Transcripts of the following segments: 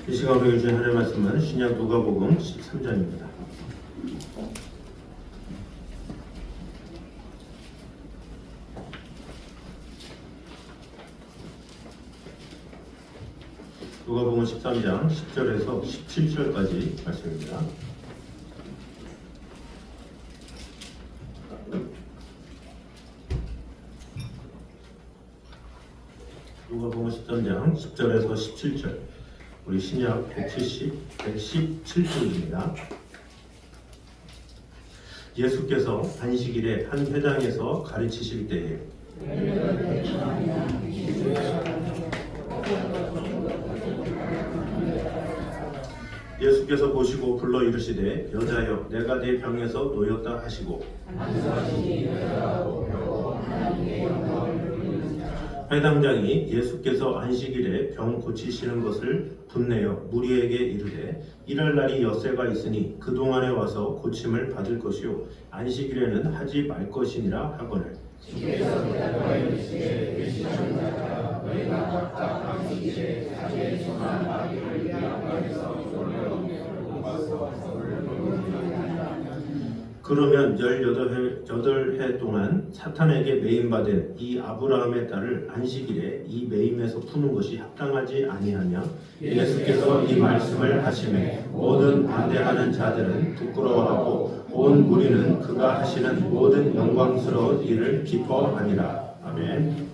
이 시간 우리에게 주신 하나님의 말씀은 신약 누가복음 13장입니다. 누가복음 13장 10절에서 17절까지 말씀입니다. 누가복음 13장 10절에서 17절, 우리 신약 117쪽입니다. 예수께서 안식일에 한 회당에서 가르치실 때에 예수께서 보시고 불러 이르시되 여자여 내가 네 병에서 놓였다 하시고 회당장이 예수께서 안식일에 병 고치시는 것을 분내어 무리에게 이르되 이럴 날이 엿새가 있으니 그동안에 와서 고침을 받을 것이요 안식일에는 하지 말 것이니라 하거늘 그러면 18해 동안 사탄에게 매임받은 이 아브라함의 딸을 안식일에 이 매임에서 푸는 것이 합당하지 아니하냐? 예수께서 이 말씀을 하시매 모든 반대하는 자들은 부끄러워하고 온 무리는 그가 하시는 모든 영광스러운 일을 기뻐하니라. 아멘.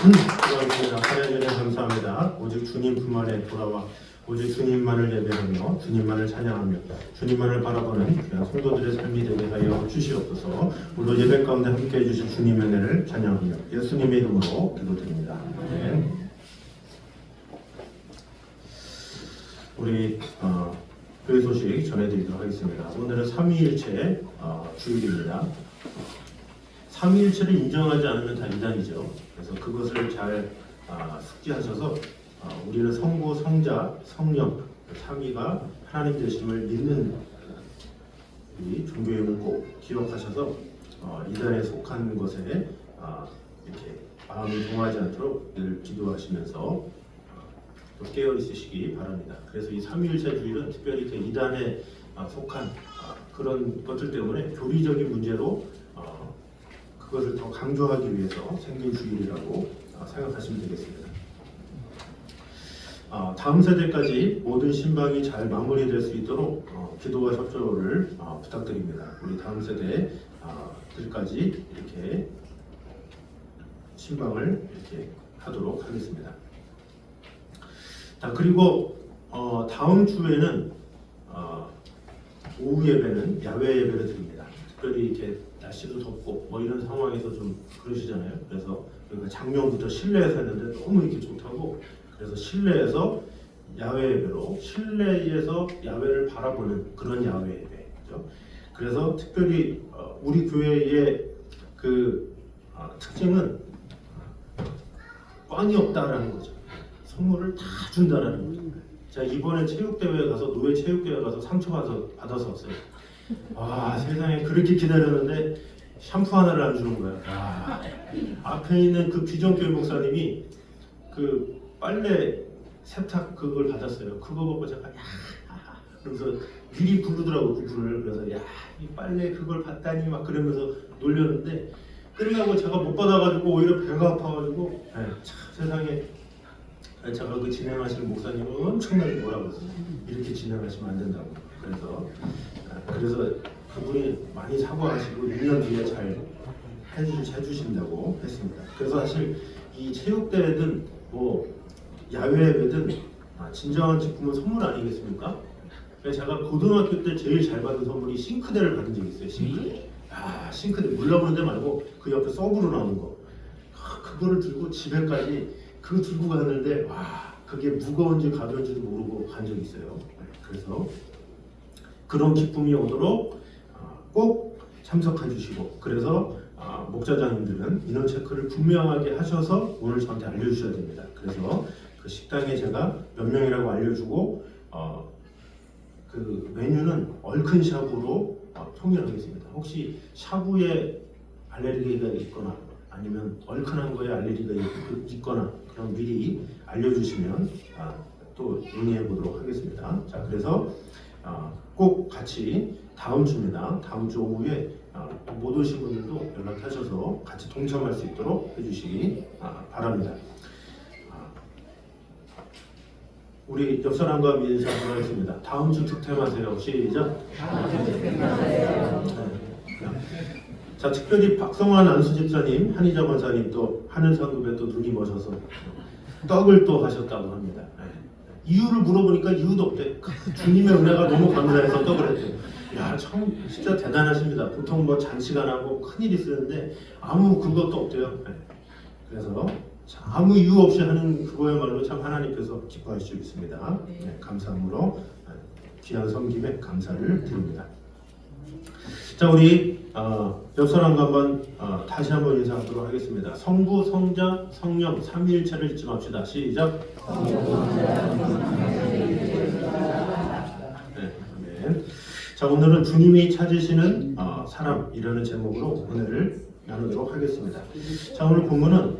그렇습니다. 하나님께 감사합니다. 오직 주님 품 안에 돌아와 오직 주님만을 예배하며 주님만을 찬양하며 주님만을 바라보는 성도들의 삶이 되게 하여 주시옵소서. 오늘 예배 가운데 함께해 주신 주님의 은혜를 찬양하며 예수님의 이름으로 기도드립니다. 네. 우리 교회 소식 전해드리도록 하겠습니다. 오늘은 삼위일체 주일입니다. 삼위일체를 인정하지 않으면 다 이단이죠. 그래서 그것을 잘 숙지하셔서 우리는 성부, 성자, 성령 삼위가 하나님 되심을 믿는 이 종교임을 꼭 기억하셔서 이단에 속한 것에 이렇게 마음이 동하지 않도록 늘 기도하시면서 또 깨어 있으시기 바랍니다. 그래서 이 삼위일체 주일은 특별히 이렇게 이단에 속한 그런 것들 때문에 교리적인 문제로 그것을 더 강조하기 위해서 생긴 주일이라고 생각하시면 되겠습니다. 다음 세대까지 모든 신방이 잘 마무리될 수 있도록 기도와 협조를 부탁드립니다. 우리 다음 세대들까지 이렇게 신방을 이렇게 하도록 하겠습니다. 그리고 다음 주에는 오후 예배는 야외 예배를 드립니다. 특별히 이렇게 날씨도 덥고 뭐 이런 상황에서 좀 그러시잖아요. 그래서 작년부터 실내에서 했는데 너무 이렇게 좋다고 그래서 실내에서 야외 예배로 실내에서 야외를 바라보는 그런 야외 예배죠. 그래서 특별히 우리 교회의 그 특징은 꽝이 없다라는 거죠. 선물을 다 준다라는 거죠. 제가 이번에 체육대회에 가서 노예 체육대회에 가서 상처 받아서 왔어요. 세상에 그렇게 기다렸는데 샴푸 하나를 안 주는 거야. 앞에 있는 그 비전교회 목사님이 그 빨래 세탁 그걸 받았어요. 그거 보고 제가 그러면서 미리 부르더라고 그분을. 그래서 이 빨래 그걸 받다니 막 그러면서 놀렸는데 끝나고 제가 못 받아가지고 오히려 배가 아파가지고 참 세상에 제가 그 진행하시는 목사님은 엄청나게 뭐라고 했어요. 이렇게 진행하시면 안 된다고. 그래서 그분이 많이 사과하시고 1년 뒤에 잘 해주신다고 했습니다. 그래서 사실 이 체육대회든 뭐 야외 예배든 진정한 기쁨은 선물 아니겠습니까? 제가 고등학교 때 제일 잘 받은 선물이 싱크대를 받은 적이 있어요. 싱크대. 싱크대 물 나오는 데 말고 그 옆에 서브로 나오는 거. 그거를 들고 집에까지 그거 들고 갔는데 그게 무거운지 가벼운지도 모르고 간 적이 있어요. 그래서 그런 기쁨이 오도록 꼭 참석해 주시고 그래서 목자장님들은 인원 체크를 분명하게 하셔서 오늘 저한테 알려주셔야 됩니다. 그래서 그 식당에 제가 몇 명이라고 알려주고 그 메뉴는 얼큰 샤브로 통일하겠습니다. 혹시 샤브에 알레르기가 있거나 아니면 얼큰한 거에 알레르기가 있거나 그럼 미리 알려주시면 또 논의해 보도록 하겠습니다. 자, 그래서 꼭 같이 다음 주입니다. 다음 주 오후에 못 오신 분들도 연락하셔서 같이 동참할 수 있도록 해주시기 바랍니다. 우리 옆 사람과 인사 한번 하겠습니다. 다음 주 득템하세요. 시작. 자, 특별히 박성환 안수집사님, 한희자 권사님 또 하늘상급에 또 눈이 머셔서 떡을 또 하셨다고 합니다. 이유를 물어보니까 이유도 없대. 주님의 은혜가 너무 감사해서 떡을 했대. 참 진짜 대단하십니다. 보통 뭐 잔치가 나고 큰일 있었는데 아무 그것도 없대요. 그래서 아무 이유 없이 하는 그거야말로 참 하나님께서 기뻐하실 수 있습니다. 감사함으로 귀한 섬김에 감사를 드립니다. 자, 우리 옆 사람과 한번 다시 한번 인사하도록 하겠습니다. 성부, 성자, 성령 삼위일체를 잊지 맙시다. 시작. 아멘. 자, 오늘은 주님이 찾으시는 사람이라는 제목으로 은혜를 나누도록 하겠습니다. 자, 오늘 본문은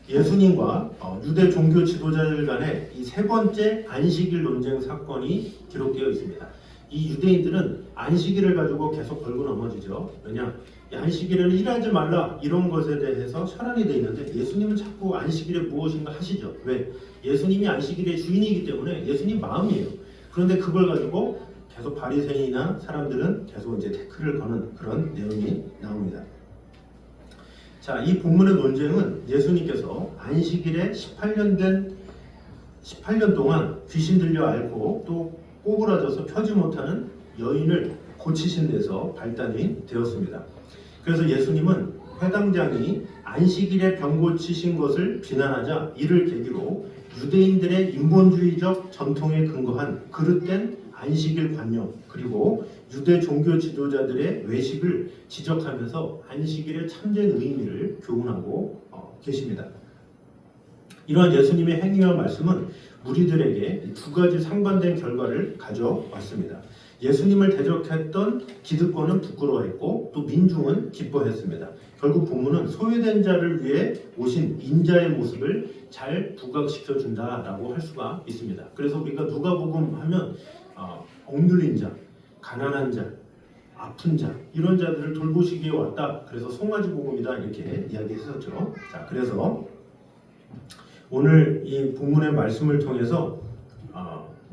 예수님과 유대 종교 지도자들 간의 이 세 번째 안식일 논쟁 사건이 기록되어 있습니다. 이 유대인들은 안식일을 가지고 계속 걸고 넘어지죠. 왜냐? 안식일에는 일하지 말라 이런 것에 대해서 혈안이 되어 있는데 예수님은 자꾸 안식일에 무엇인가 하시죠. 왜? 예수님이 안식일의 주인이기 때문에 예수님 마음이에요. 그런데 그걸 가지고 계속 바리새인이나 사람들은 계속 이제 태클을 거는 그런 내용이 나옵니다. 자, 이 본문의 논쟁은 예수님께서 안식일에 18년 동안 귀신 들려 앓고 또 꼬부라져서 펴지 못하는 여인을 고치신 데서 발단이 되었습니다. 그래서 예수님은 회당장이 안식일에 병 고치신 것을 비난하자 이를 계기로 유대인들의 인본주의적 전통에 근거한 그릇된 안식일 관념 그리고 유대 종교 지도자들의 외식을 지적하면서 안식일의 참된 의미를 교훈하고 계십니다. 이러한 예수님의 행위와 말씀은 무리들에게 두 가지 상반된 결과를 가져왔습니다. 예수님을 대적했던 기득권은 부끄러워했고 또 민중은 기뻐했습니다. 결국 본문은 소외된 자를 위해 오신 인자의 모습을 잘 부각시켜 준다라고 할 수가 있습니다. 그래서 우리가 누가복음 하면 억눌린 자, 가난한 자, 아픈 자 이런 자들을 돌보시기에 왔다. 그래서 송아지 복음이다 이렇게 이야기했었죠. 자, 그래서 오늘 이 본문의 말씀을 통해서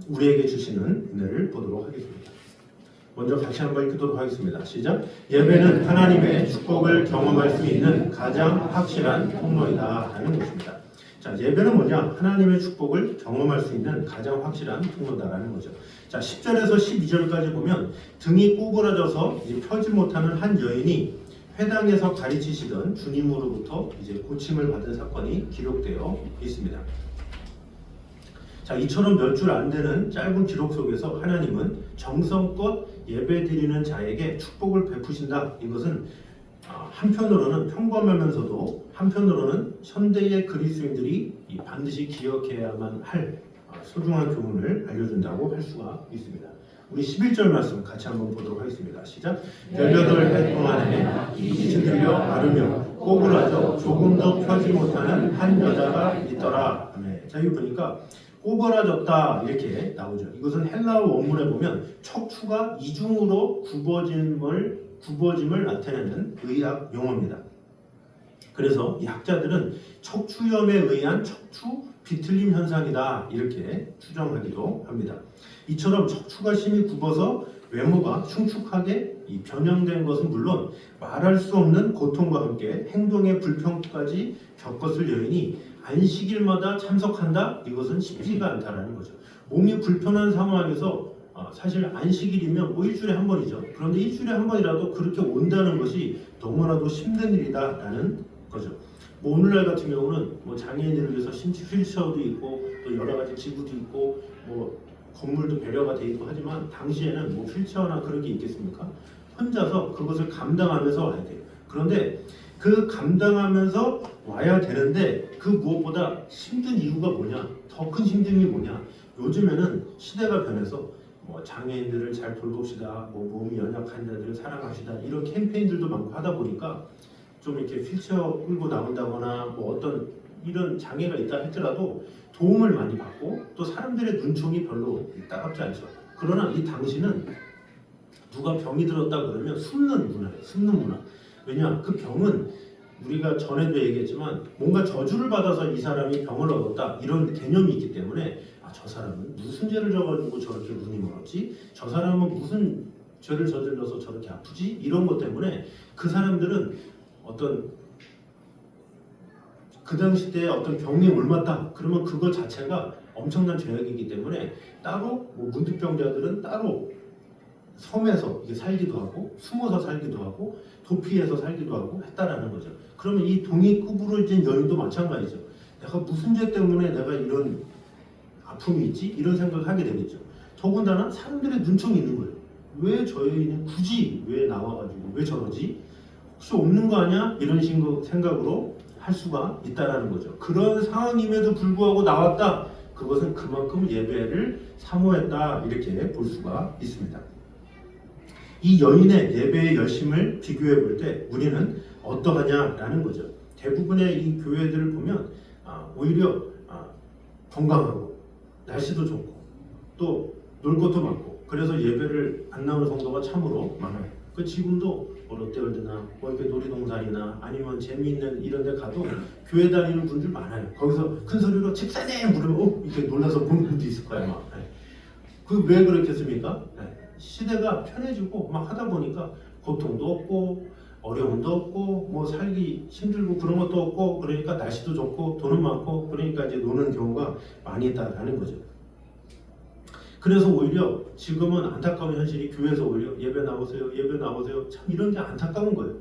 우리에게 주시는 은혜를 보도록 하겠습니다. 먼저 같이 한번 읽도록 하겠습니다. 시작. 예배는 하나님의 축복을 경험할 수 있는 가장 확실한 통로이다 하는 것입니다. 자, 예배는 뭐냐? 하나님의 축복을 경험할 수 있는 가장 확실한 통로다라는 거죠. 자, 10절에서 12절까지 보면 등이 꼬부라져서 펴지 못하는 한 여인이 회당에서 가르치시던 주님으로부터 이제 고침을 받은 사건이 기록되어 있습니다. 자, 이처럼 몇 줄 안 되는 짧은 기록 속에서 하나님은 정성껏 예배드리는 자에게 축복을 베푸신다. 이것은 한편으로는 평범하면서도 한편으로는 현대의 그리스도인들이 반드시 기억해야만 할 소중한 교훈을 알려준다고 할 수가 있습니다. 우리 11절 말씀 같이 한번 보도록 하겠습니다. 시작. 18해 동안에 귀신 들려 앓으며 꼬부라져 조금 더 펴지 못하는 한 여자가 있더라. 네. 자, 여기 보니까 꼬부라졌다 이렇게 나오죠. 이것은 헬라어 원문에 보면 척추가 이중으로 굽어짐을 나타내는 의학 용어입니다. 그래서 이 학자들은 척추염에 의한 척추 비틀림 현상이다 이렇게 추정하기도 합니다. 이처럼 척추가 심히 굽어서 외모가 흉측하게 변형된 것은 물론 말할 수 없는 고통과 함께 행동의 불평까지 겪었을 여인이 안식일마다 참석한다? 이것은 쉽지가 않다라는 거죠. 몸이 불편한 상황에서 사실 안식일이면 뭐 일주일에 한 번이죠. 그런데 일주일에 한 번이라도 그렇게 온다는 것이 너무나도 힘든 일이다라는 거죠. 뭐 오늘날 같은 경우는 뭐 장애인들을 위해서 휠체어도 있고 또 여러 가지 기구도 있고 뭐 건물도 배려가 돼 있고 하지만 당시에는 뭐 휠체어나 그런 게 있겠습니까? 혼자서 그것을 감당하면서 와야 돼요. 그런데 그 감당하면서 와야 되는데 그 무엇보다 힘든 이유가 뭐냐? 더 큰 힘듦이 뭐냐? 요즘에는 시대가 변해서 뭐 장애인들을 잘 돌봅시다, 뭐 몸이 연약한 자들을 사랑합시다 이런 캠페인들도 많고 하다 보니까 좀 이렇게 휠체어 끌고 나온다거나 뭐 어떤 이런 장애가 있다 했더라도 도움을 많이 받고 또 사람들의 눈총이 별로 따갑지 않죠. 그러나 이 당시는 누가 병이 들었다 그러면 숨는 문화예요. 숨는 문화. 왜냐? 그 병은 우리가 전에도 얘기했지만 뭔가 저주를 받아서 이 사람이 병을 얻었다 이런 개념이 있기 때문에 저 사람은 무슨 죄를 져가지고 저렇게 눈이 멀었지? 저 사람은 무슨 죄를 저질러서 저렇게 아프지? 이런 것 때문에 그 사람들은 어떤 그 당시 때 어떤 병이 옮았다 그러면 그거 자체가 엄청난 죄악이기 때문에 따로 뭐 문득병자들은 따로 섬에서 살기도 하고 숨어서 살기도 하고 도피해서 살기도 하고 했다라는 거죠. 그러면 이 동이 구부러진 여인도 마찬가지죠. 내가 무슨 죄 때문에 내가 이런 아픔이 있지? 이런 생각을 하게 되겠죠. 더군다나 사람들의 눈총이 있는 거예요. 왜 저 여인은 굳이 왜 나와가지고 왜 저러지? 혹시 없는 거 아니야? 이런 생각으로 할 수가 있다라는 거죠. 그런 상황임에도 불구하고 나왔다. 그것은 그만큼 예배를 사모했다 이렇게 볼 수가 있습니다. 이 여인의 예배의 열심을 비교해 볼 때 우리는 어떠하냐라는 거죠. 대부분의 이 교회들을 보면 오히려 건강하고 날씨도 좋고 또 놀 것도 많고 그래서 예배를 안 나오는 성도가 참으로 많아요. 그 지금도 뭐 롯데월드나 뭐 이렇게 놀이동산이나 아니면 재미있는 이런 데 가도 교회 다니는 분들 많아요. 거기서 큰 소리로 집사님 부르면 이렇게 놀라서 보는 분도 있을 거예요. 막. 그 왜 그렇겠습니까? 시대가 편해지고 막 하다 보니까 고통도 없고 어려움도 없고 뭐 살기 힘들고 그런 것도 없고 그러니까 날씨도 좋고 돈은 많고 그러니까 이제 노는 경우가 많이 있다라는 거죠. 그래서 오히려 지금은 안타까운 현실이 교회에서 오히려 예배 나오세요, 예배 나오세요. 참 이런 게 안타까운 거예요.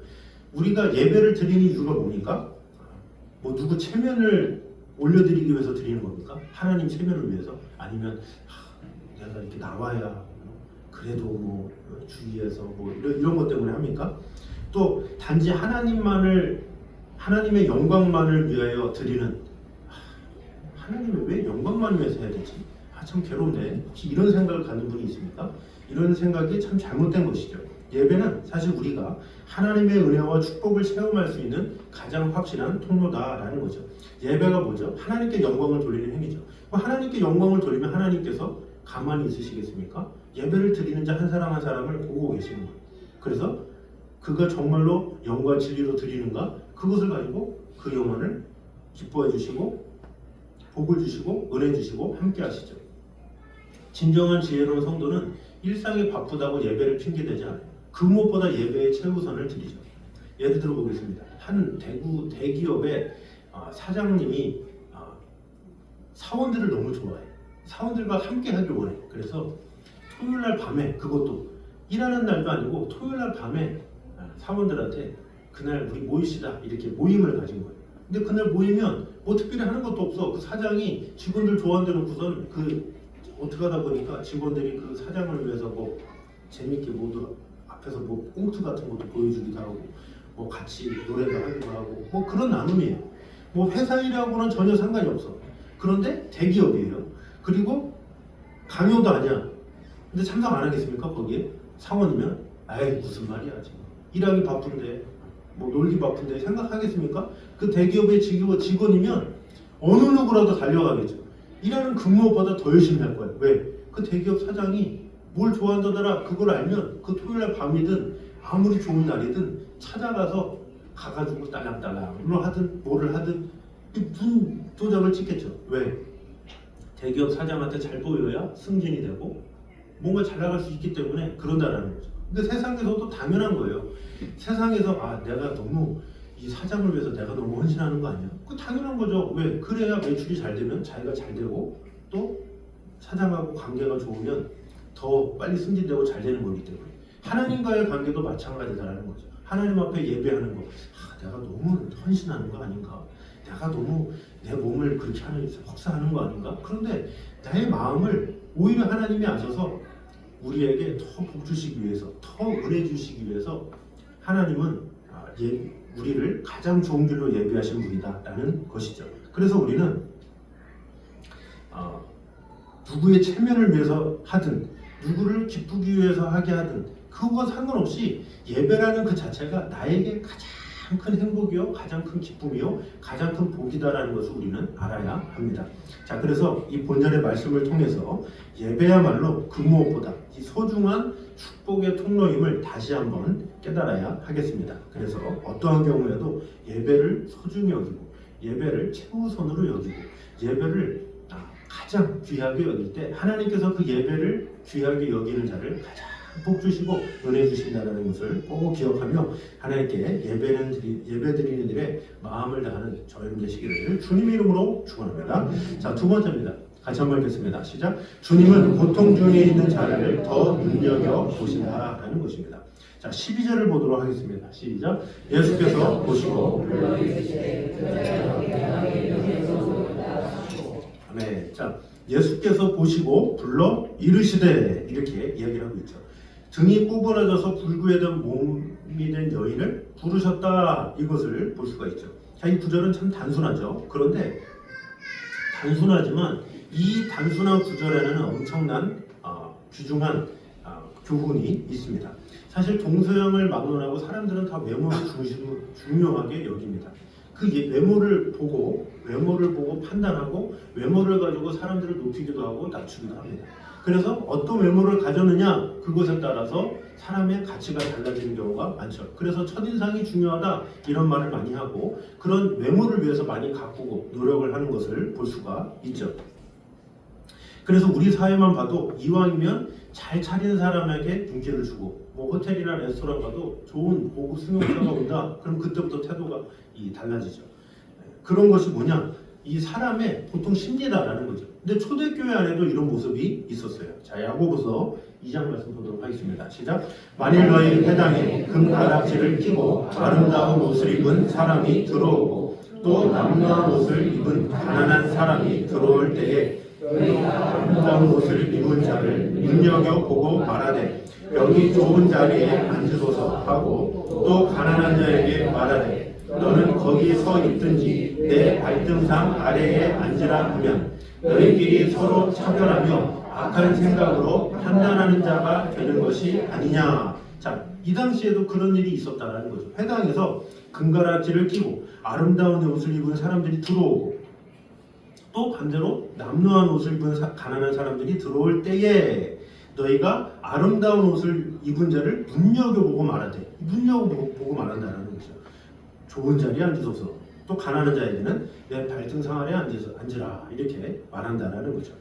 우리가 예배를 드리는 이유가 뭡니까? 뭐 누구 체면을 올려드리기 위해서 드리는 겁니까? 하나님 체면을 위해서? 아니면 내가 이렇게 나와야 그래도 뭐 주위에서 뭐 이런 것 때문에 합니까? 또 단지 하나님의 영광만을 위하여 드리는 하나님의 왜 영광만을 위해서 해야 되지? 참 괴롭네. 혹시 이런 생각을 갖는 분이 있습니까? 이런 생각이 참 잘못된 것이죠. 예배는 사실 우리가 하나님의 은혜와 축복을 체험할 수 있는 가장 확실한 통로다라는 거죠. 예배가 뭐죠? 하나님께 영광을 돌리는 행위죠. 하나님께 영광을 돌리면 하나님께서 가만히 있으시겠습니까? 예배를 드리는 자 한 사람 한 사람을 보고 계시는 거예요. 그래서 그가 정말로 영과 진리로 드리는가? 그것을 가지고 그 영혼을 기뻐해 주시고 복을 주시고 은혜 주시고 함께 하시죠. 진정한 지혜로운 성도는 일상이 바쁘다고 예배를 핑계대지 않아요. 그 무엇보다 예배의 최우선을 드리죠. 예를 들어 보겠습니다. 한 대기업의 사장님이 사원들을 너무 좋아해요. 사원들과 함께 하길 원해요. 그래서 토요일날 밤에, 그것도 일하는 날도 아니고 토요일날 밤에 사원들한테 그날 우리 모이시다 이렇게 모임을 가진 거예요. 근데 그날 모이면 뭐 특별히 하는 것도 없어. 그 사장이 직원들 좋아한다 놓고선 어떻게 하다 보니까 직원들이 그 사장을 위해서 뭐 재밌게 모두 앞에서 뭐 꽁트 같은 것도 보여주기도 하고 뭐 같이 노래도 하기도 하고 뭐 그런 나눔이에요. 뭐 회사 일하고는 전혀 상관이 없어. 그런데 대기업이에요. 그리고 강요도 아니야. 근데 참석 안 하겠습니까? 거기에 사원이면 아이 무슨 말이야 지금 일하기 바쁜데 뭐 놀기 바쁜데 생각하겠습니까? 그 대기업의 직원이면 어느 누구라도 달려가겠죠. 일하는 근무보다 더 열심히 할 거예요. 왜? 그 대기업 사장이 뭘 좋아한다더라 그걸 알면 그 토요일날 밤이든 아무리 좋은 날이든 찾아가서 가가지고 딸랑딸랑 하든 뭐를 하든 눈 도장을 찍겠죠. 왜? 대기업 사장한테 잘 보여야 승진이 되고 뭔가 잘 나갈 수 있기 때문에 그런다라는 거죠. 근데 세상에서도 당연한 거예요. 세상에서 내가 너무 이 사장을 위해서 내가 너무 헌신하는 거 아니야? 그거 당연한 거죠. 왜? 그래야 매출이 잘 되면 자기가 잘 되고 또 사장하고 관계가 좋으면 더 빨리 승진되고 잘 되는 거기 때문에 하나님과의 관계도 마찬가지다라는 거죠. 하나님 앞에 예배하는 거 내가 너무 헌신하는 거 아닌가? 내가 너무 내 몸을 그렇게 혹사하는 거 아닌가? 그런데 나의 마음을 오히려 하나님이 아셔서 우리에게 더 복 주시기 위해서 더 은혜 주시기 위해서 하나님은 우리를 가장 좋은 길로 예비하신 분이다라는 것이죠. 그래서 우리는 누구의 체면을 위해서 하든 누구를 기쁘기 위해서 하게 하든 그거와 상관없이 예배라는 그 자체가 나에게 가장 큰 행복이요, 가장 큰 기쁨이요, 가장 큰 복이다라는 것을 우리는 알아야 합니다. 자, 그래서 이 본절의 말씀을 통해서 예배야말로 그 무엇보다 이 소중한 축복의 통로임을 다시 한번 깨달아야 하겠습니다. 그래서 어떠한 경우에도 예배를 소중히 여기고 예배를 최우선으로 여기고 예배를 가장 귀하게 여길 때 하나님께서 그 예배를 귀하게 여기는 자를 가장 복 주시고 은혜 주신다는 것을 꼭 기억하며 하나님께 예배 드리는 일에 마음을 다하는 저희들 되시기를 주님의 이름으로 축원합니다. 자, 두 번째입니다. 같이 한번 읽겠습니다. 시작. 주님은 고통 중에 있는 자를 더 눈여겨 보신다라는 것입니다. 자, 12절을 보도록 하겠습니다. 시작. 예수께서 보시고 아멘. 자, 예수께서 보시고 불러 이르시되 이렇게 이야기를 하고 있죠. 등이 구부러져서 불구에던 몸이 된 여인을 부르셨다, 이것을 볼 수가 있죠. 자, 이 구절은 참 단순하죠. 그런데 단순하지만 이 단순한 구절에는 엄청난 귀중한 교훈이 있습니다. 사실 동서양을 막론하고 사람들은 다 외모를 중요하게 여깁니다. 그 외모를 보고 판단하고 외모를 가지고 사람들을 높이기도 하고 낮추기도 합니다. 그래서 어떤 외모를 가졌느냐 그것에 따라서 사람의 가치가 달라지는 경우가 많죠. 그래서 첫인상이 중요하다 이런 말을 많이 하고 그런 외모를 위해서 많이 가꾸고 노력을 하는 것을 볼 수가 있죠. 그래서 우리 사회만 봐도 이왕이면 잘 차리는 사람에게 인기를 주고 뭐 호텔이나 레스토랑 가도 좋은 고급 승용차가 온다. 그럼 그때부터 태도가 달라지죠. 그런 것이 뭐냐? 이 사람의 보통 심리다라는 거죠. 근데 초대교회 안에도 이런 모습이 있었어요. 자, 야고보서 2장 말씀 보도록 하겠습니다. 시작. 만일 너희 회당에 금가락지를 끼고 아름다운 옷을 입은 사람이 들어오고 또 남루한 옷을 입은 가난한 사람이 들어올 때에 아름다운 옷을 입은 자를 눈여겨보고 말하되 여기 좋은 자리에 앉으소서 하고 또 가난한 자에게 말하되 너는 거기 서 있든지 내 발등상 아래에 앉으라 하면 너희끼리 서로 차별하며 악한 생각으로 판단하는 자가 되는 것이 아니냐. 자, 이 당시에도 그런 일이 있었다라는 거죠. 회당에서 금가락지를 끼고 아름다운 옷을 입은 사람들이 들어오고 또 반대로 남루한 옷을 입은 가난한 사람들이 들어올 때에 너희가 아름다운 옷을 입은 자를 눈여겨보고 말하되, 눈여겨보고 말한다는 거죠. 좋은 자리에 앉으소서. 또 가난한 자에게는 내 발등상 아래 앉으라 이렇게 말한다는 거죠.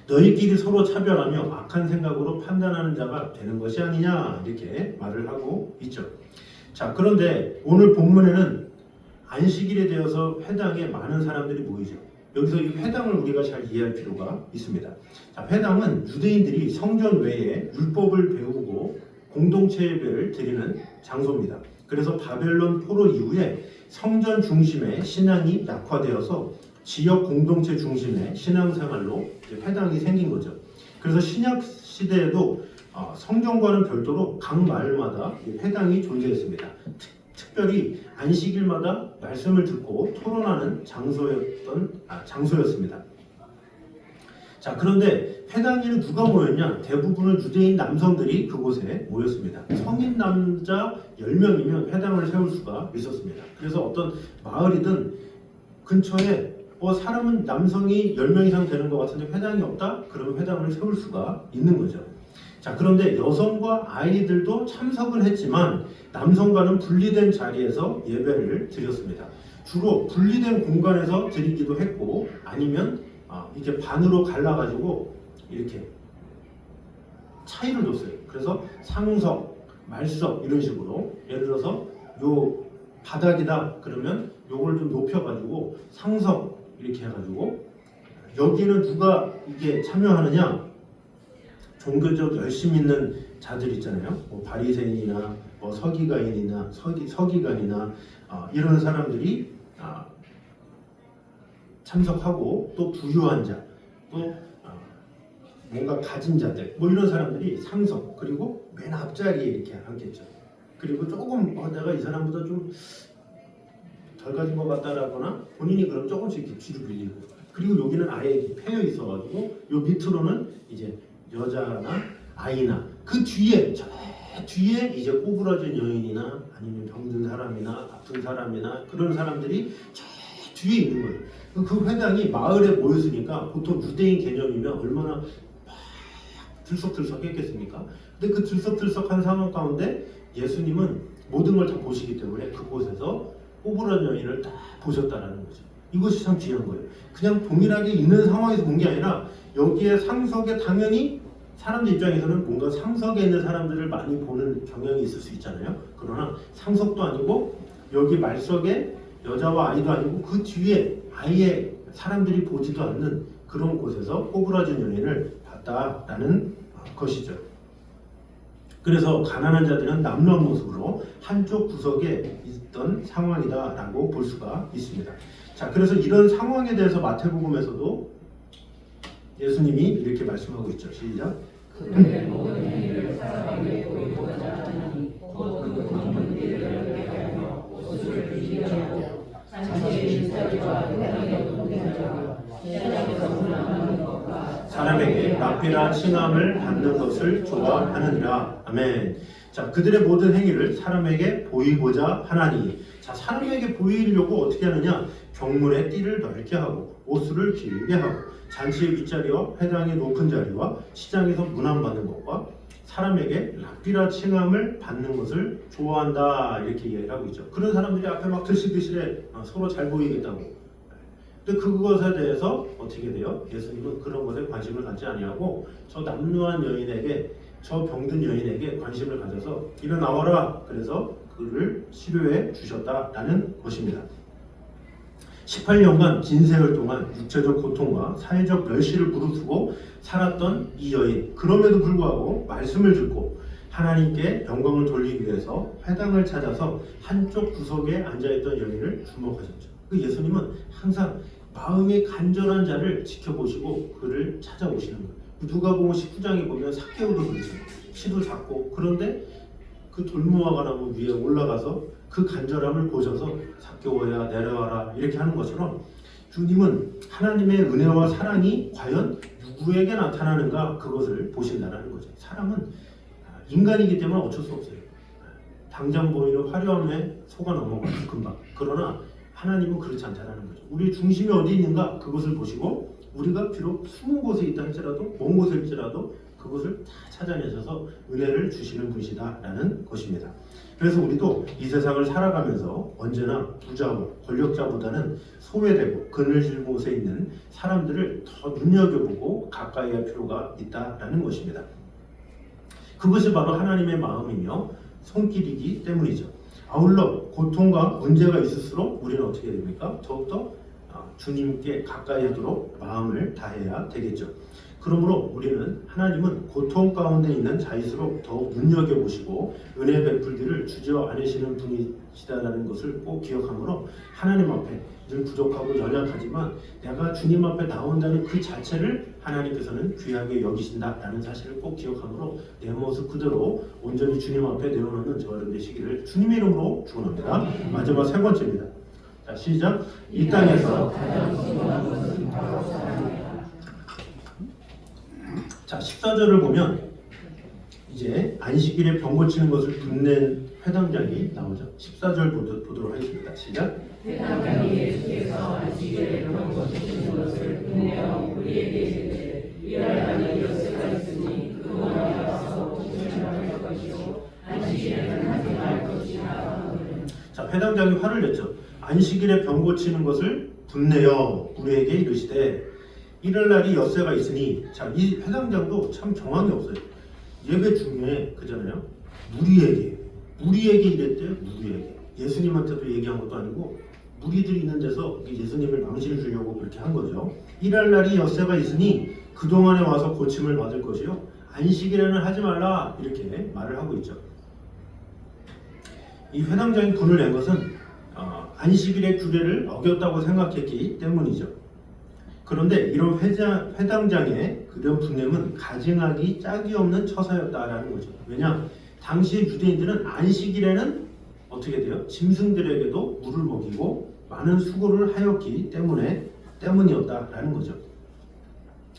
너희끼리 서로 차별하며 악한 생각으로 판단하는 자가 되는 것이 아니냐 이렇게 말을 하고 있죠. 자, 그런데 오늘 본문에는 안식일에 대해서 회당에 많은 사람들이 모이죠. 여기서 이 회당을 우리가 잘 이해할 필요가 있습니다. 자, 회당은 유대인들이 성전 외에 율법을 배우고 공동체 예배를 드리는 장소입니다. 그래서 바벨론 포로 이후에 성전 중심의 신앙이 약화되어서 지역 공동체 중심의 신앙생활로 회당이 생긴 거죠. 그래서 신약 시대에도 성전과는 별도로 각 마을마다 회당이 존재했습니다. 특별히 안식일마다 말씀을 듣고 토론하는 장소였습니다. 자, 그런데 회당에는 누가 모였냐? 대부분은 유대인 남성들이 그곳에 모였습니다. 성인 남자 10명이면 회당을 세울 수가 있었습니다. 그래서 어떤 마을이든 근처에 사람은 남성이 10명 이상 되는 것 같은데 회당이 없다? 그러면 회당을 세울 수가 있는 거죠. 자, 그런데 여성과 아이들도 참석을 했지만 남성과는 분리된 자리에서 예배를 드렸습니다. 주로 분리된 공간에서 드리기도 했고 아니면 이렇게 반으로 갈라가지고 이렇게 차이를 뒀어요. 그래서 상석, 말석 이런 식으로 예를 들어서 요 바닥이다 그러면 요걸 좀 높여가지고 상석 이렇게 해가지고 여기는 누가 이게 참여하느냐? 종교적 열심 있는 자들 있잖아요. 뭐 바리새인이나 뭐 서기관이나 이런 사람들이 참석하고 또 부유한 자, 또 뭔가 가진 자들, 뭐 이런 사람들이 상석 그리고 맨 앞자리에 이렇게 앉겠죠. 그리고 조금 내가 이 사람보다 좀 덜 가진 것 같다라거나 본인이 그럼 조금씩 이렇게 뒤로 밀리고 그리고 여기는 아예 이렇게 패여 있어가지고 요 밑으로는 이제 여자나 아이나 그 뒤에 저 뒤에 이제 꼬부라진 여인이나 아니면 병든 사람이나 아픈 사람이나 그런 사람들이 저 뒤에 있는 거예요. 그 회당이 마을에 모였으니까 보통 유대인 개념이면 얼마나 막 들썩들썩 했겠습니까? 근데 그 들썩들썩한 상황 가운데 예수님은 모든 걸 다 보시기 때문에 그곳에서 꼬부라진 여인을 다 보셨다라는 거죠. 이것이 참 귀한 거예요. 그냥 동일하게 있는 상황에서 본 게 아니라 여기에 상석에 당연히 사람들 입장에서는 뭔가 상석에 있는 사람들을 많이 보는 경향이 있을 수 있잖아요. 그러나 상석도 아니고 여기 말석에 여자와 아이도 아니고 그 뒤에 아예 사람들이 보지도 않는 그런 곳에서 꼬부라진 여인을 봤다라는 것이죠. 그래서 가난한 자들은 남루한 모습으로 한쪽 구석에 있던 상황이다라고 볼 수가 있습니다. 자, 그래서 이런 상황에 대해서 마태복음에서도 예수님이 이렇게 말씀하고 있죠. 시작. 그들의 모든 행위를 사람에게 보이고자 하니 곧 그 건물들을 하며 옷을 비리하고 잔치의 일자리와 회당의 동행자와 회당에서 문화하는 것과 사람에게 납비나 칭함을 받는 것을 좋아하느니라. 아멘. 자, 그들의 모든 행위를 사람에게 보이고자 하나니. 자, 사람에게 보이려고 어떻게 하느냐? 경문의 띠를 넓게 하고 옷을 길게 하고 잔치의 윗자리와 회당의 높은 자리와 시장에서 문안받는 것과 사람에게 랍비라 칭함을 받는 것을 좋아한다 이렇게 이야기를 하고 있죠. 그런 사람들이 앞에 막 들실들실해 서로 잘 보이겠다고. 근데 그것에 대해서 어떻게 돼요? 예수님은 그런 것에 관심을 갖지 아니하고 저 남루한 여인에게 저 병든 여인에게 관심을 가져서 일어나와라. 그래서 그를 치료해 주셨다라는 것입니다. 18년간 긴 세월 동안 육체적 고통과 사회적 멸시를 무릅쓰고 살았던 이 여인, 그럼에도 불구하고 말씀을 듣고 하나님께 영광을 돌리기 위해서 회당을 찾아서 한쪽 구석에 앉아있던 여인을 주목하셨죠. 그 예수님은 항상 마음이 간절한 자를 지켜보시고 그를 찾아오시는 거예요. 누가복음 19장에 보면 삭개오도 그렇죠. 키도 작고, 그런데 그 돌무화과 나무 위에 올라가서 그 간절함을 보셔서 삭개오야 내려와라 이렇게 하는 것처럼, 주님은 하나님의 은혜와 사랑이 과연 누구에게 나타나는가, 그것을 보신다는 거죠. 사람은 인간이기 때문에 어쩔 수 없어요. 당장 보이는 화려함에 속아 넘어가요, 금방. 그러나 하나님은 그렇지 않다는 거죠. 우리의 중심이 어디 있는가, 그것을 보시고 우리가 비록 숨은 곳에 있다 할지라도, 먼 곳일지라도 그것을 다 찾아내셔서 은혜를 주시는 분이시다라는 것입니다. 그래서 우리도 이 세상을 살아가면서 언제나 부자와 권력자보다는 소외되고 그늘진 곳에 있는 사람들을 더 눈여겨보고 가까이 할 필요가 있다라는 것입니다. 그것이 바로 하나님의 마음이며 손길이기 때문이죠. 아울러 고통과 문제가 있을수록 우리는 어떻게 됩니까? 더욱더 주님께 가까이 하도록 마음을 다해야 되겠죠. 그러므로 우리는 하나님은 고통 가운데 있는 자일수록 더욱 눈여겨보시고 은혜 베풀기를 주저 않으시는 분이시다라는 것을 꼭 기억하므로 하나님 앞에 늘 부족하고 연약하지만 내가 주님 앞에 나온다는 그 자체를 하나님께서는 귀하게 여기신다라는 사실을 꼭 기억하므로 내 모습 그대로 온전히 주님 앞에 내어놓는 저와 여러분 되시기를 주님의 이름으로 축원합니다. 마지막 세 번째입니다. 자, 시작. 이 땅에서 자, 14절을 보면 이제 안식일에 병 고치는 것을 분낸 회당장이 나오죠. 14절 보도록 하겠습니다. 시작. 회당장이 예수께서 안식일에 병 고치시는 것을 분내어 우리에게 이르되 일할 날이 엿새가 있으니 그 원에 와서 고치시면 할 것이요 안식일에는 하지 말 것이라. 자, 회당장이 화를 냈죠. 안식일에 병 고치는 것을 분내어 우리에게 이르시되 이럴 날이 엿새가 있으니. 자, 이 회당장도 참 정황이 없어요. 예배 중에 그잖아요. 무리에게 이랬대요. 무리에게. 예수님한테도 얘기한 것도 아니고 무리들이 있는 데서 예수님을 망신을 주려고 그렇게 한 거죠. 일할 날이 엿새가 있으니 그동안에 와서 고침을 받을 것이요 안식일에는 하지 말라 이렇게 말을 하고 있죠. 이 회당장이 분을 낸 것은 안식일의 규례를 어겼다고 생각했기 때문이죠. 그런데 이런 회당장의 그런 분냄은 가증하기 짝이 없는 처사였다라는 거죠. 왜냐? 당시 유대인들은 안식일에는 어떻게 돼요? 짐승들에게도 물을 먹이고 많은 수고를 하였기 때문이었다라는 거죠.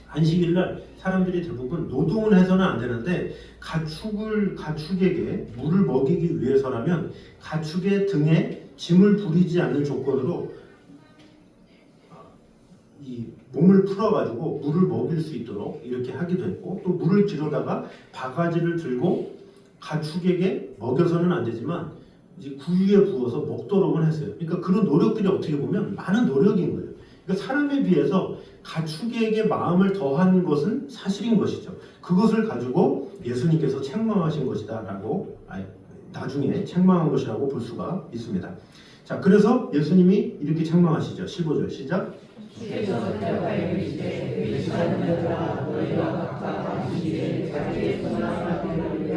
안식일날 사람들이 대부분 노동을 해서는 안 되는데 가축에게 물을 먹이기 위해서라면 가축의 등에 짐을 부리지 않는 조건으로 이 몸을 풀어가지고 물을 먹일 수 있도록 이렇게 하기도 했고, 또 물을 기르다가 바가지를 들고 가축에게 먹여서는 안 되지만 이제 구유에 부어서 먹도록은 했어요. 그러니까 그런 노력들이 어떻게 보면 많은 노력인 거예요. 그러니까 사람에 비해서 가축에게 마음을 더한 것은 사실인 것이죠. 그것을 가지고 예수님께서 책망하신 것이다라고 나중에 책망한 것이라고 볼 수가 있습니다. 자, 그래서 예수님이 이렇게 책망하시죠. 15절 시작. 주께서 대답하여 이르시되 의심하는 자들아 너희가 각각 안식일에 자기의 분한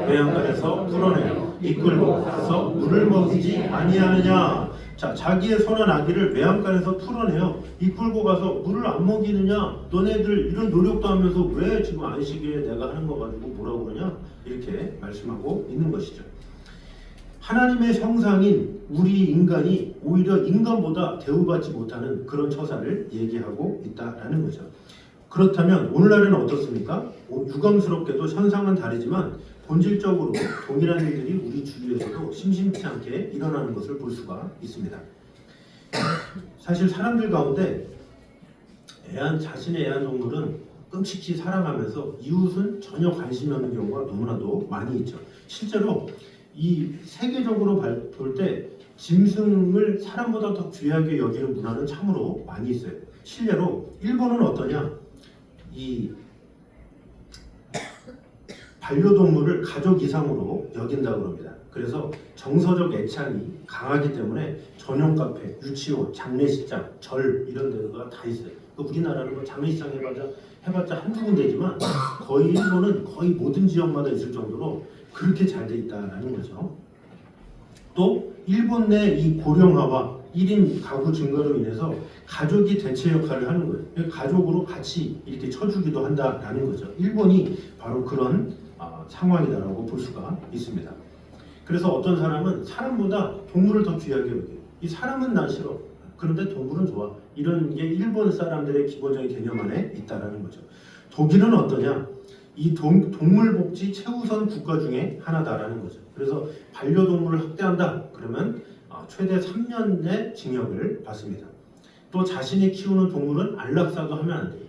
외양간에서 풀어내어 이끌고 가서 물을 먹이지 아니하느냐. 자, 자기의 선한 아기를 외양간에서 풀어내어 이끌고 가서 물을 안 먹이느냐. 너네들 이런 노력도 하면서 왜 지금 안식일에 내가 하는 거 가지고 뭐라고 그러냐, 이렇게 말씀하고 있는 것이죠. 하나님의 형상인 우리 인간이 오히려 인간보다 대우받지 못하는 그런 처사를 얘기하고 있다라는 거죠. 그렇다면 오늘날에는 어떻습니까? 유감스럽게도 현상은 다르지만 본질적으로 동일한 일들이 우리 주위에서도 심심치 않게 일어나는 것을 볼 수가 있습니다. 사실 사람들 가운데 자신의 애완동물은 끔찍히 사랑하면서 이웃은 전혀 관심이 없는 경우가 너무나도 많이 있죠. 실제로 이 세계적으로 볼 때 짐승을 사람보다 더 귀하게 여기는 문화는 참으로 많이 있어요. 실례로 일본은 어떠냐? 이 반려동물을 가족 이상으로 여긴다고 합니다. 그래서 정서적 애착이 강하기 때문에 전용 카페, 유치원, 장례식장, 절 이런 데가 다 있어요. 우리나라는 뭐 장례식장 해봤자 한두 군데지만 거의 일본은 거의 모든 지역마다 있을 정도로 그렇게 잘 돼 있다는 거죠. 또 일본 내 이 고령화와 1인 가구 증가로 인해서 가족이 대체 역할을 하는 거예요. 가족으로 같이 이렇게 쳐주기도 한다라는 거죠. 일본이 바로 그런 상황이다라고 볼 수가 있습니다. 그래서 어떤 사람은 사람보다 동물을 더 귀하게 여겨요. 이 사람은 난 싫어. 그런데 동물은 좋아. 이런 게 일본 사람들의 기본적인 개념 안에 있다라는 거죠. 독일은 어떠냐? 이 동물복지 최우선 국가 중에 하나다라는 거죠. 그래서 반려동물을 학대한다 그러면 최대 3년의 징역을 받습니다. 또 자신이 키우는 동물은 안락사도 하면 안 돼요.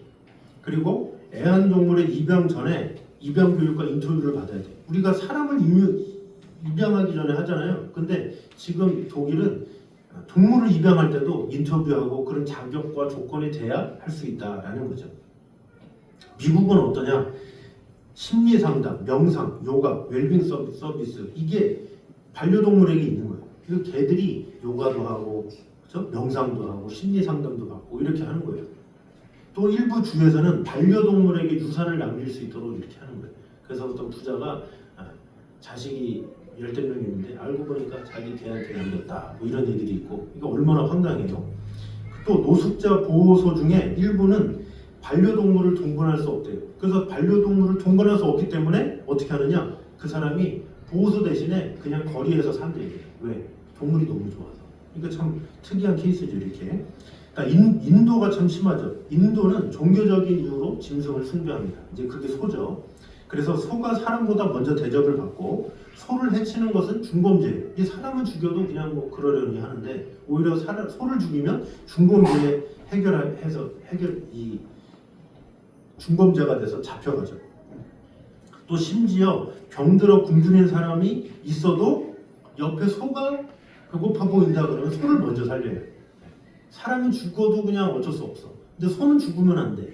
그리고 애완동물의 입양 전에 입양 교육과 인터뷰를 받아야 돼요. 우리가 사람을 입양하기 전에 하잖아요. 근데 지금 독일은 동물을 입양할 때도 인터뷰하고 그런 자격과 조건이 돼야 할 수 있다라는 거죠. 미국은 어떠냐? 심리 상담, 명상, 요가, 웰빙 서비스 이게 반려동물에게 있는 거예요. 그 개들이 요가도 하고 그렇죠? 명상도 하고 심리 상담도 받고 이렇게 하는 거예요. 또 일부 주에서는 반려동물에게 유산을 남길 수 있도록 이렇게 하는 거예요. 그래서 어떤 부자가 자식이 10명 있는데 알고 보니까 자기 개한테 남겼다 뭐 이런 얘기도 있고 이거 얼마나 황당해요. 또 노숙자 보호소 중에 일부는 반려동물을 동반할 수 없대요. 그래서 반려동물을 동반할 수 없기 때문에 어떻게 하느냐? 그 사람이 보호소 대신에 그냥 거리에서 산대요. 왜? 동물이 너무 좋아서. 그러니까 참 특이한 케이스죠. 이렇게. 그러니까 인도가 참 심하죠. 인도는 종교적인 이유로 짐승을 숭배합니다. 이제 그게 소죠. 그래서 소가 사람보다 먼저 대접을 받고 소를 해치는 것은 중범죄예요. 이 사람은 죽여도 그냥 뭐 그러려니 하는데 오히려 소를 죽이면 중범죄에 이 중범죄가 돼서 잡혀가죠. 또 심지어 병들어 굶주린 사람이 있어도 옆에 소가 배고파 보인다 그러면 소를 먼저 살려요. 사람은 죽어도 그냥 어쩔 수 없어. 근데 소는 죽으면 안 돼.